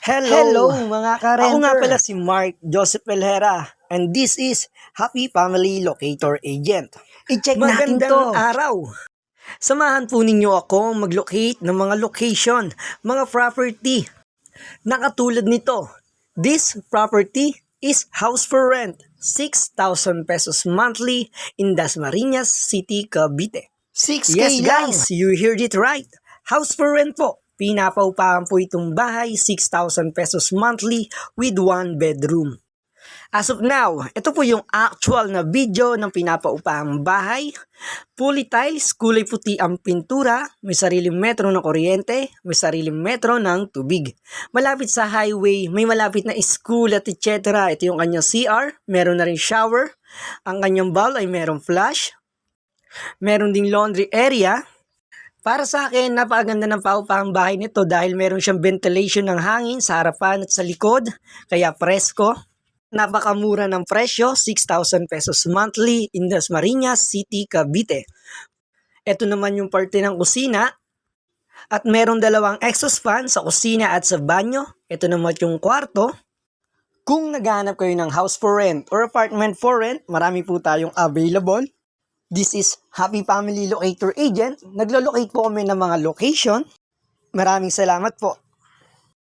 Hello mga ka-renter! Ako nga pala si Mark Joseph Pelhera and this is Happy Family Locator Agent. I-check natin to. Magandang araw! Samahan po ninyo ako mag-locate ng mga location, mga property na katulad nito. This property is house for rent, 6,000 pesos monthly in Dasmariñas City, Cavite. 6K Yes lang. guys, you heard it right. House for rent po. Pinapaupahan po itong bahay, 6,000 pesos monthly with 1 bedroom. As of now, ito po yung actual na video ng pinapaupahang bahay. Fully tiles, kulay puti ang pintura, may sariling metro ng kuryente, may sariling metro ng tubig. Malapit sa highway, may malapit na school at etc. Ito yung kanyang CR, meron na rin shower. Ang kanyang bowl ay merong flush. Meron ding laundry area. Para sa akin, napakaganda ng paupahang bahay nito dahil meron siyang ventilation ng hangin sa harapan at sa likod, kaya presko. Napakamura ng presyo, 6,000 pesos monthly in Dasmariñas City, Cavite. Ito naman yung parte ng kusina at meron dalawang exhaust fan sa kusina at sa banyo. Ito naman yung kwarto. Kung naghahanap kayo ng house for rent or apartment for rent, marami po tayong available. This is Happy Family Locator Agent. Naglo-locate po kami ng mga location. Maraming salamat po.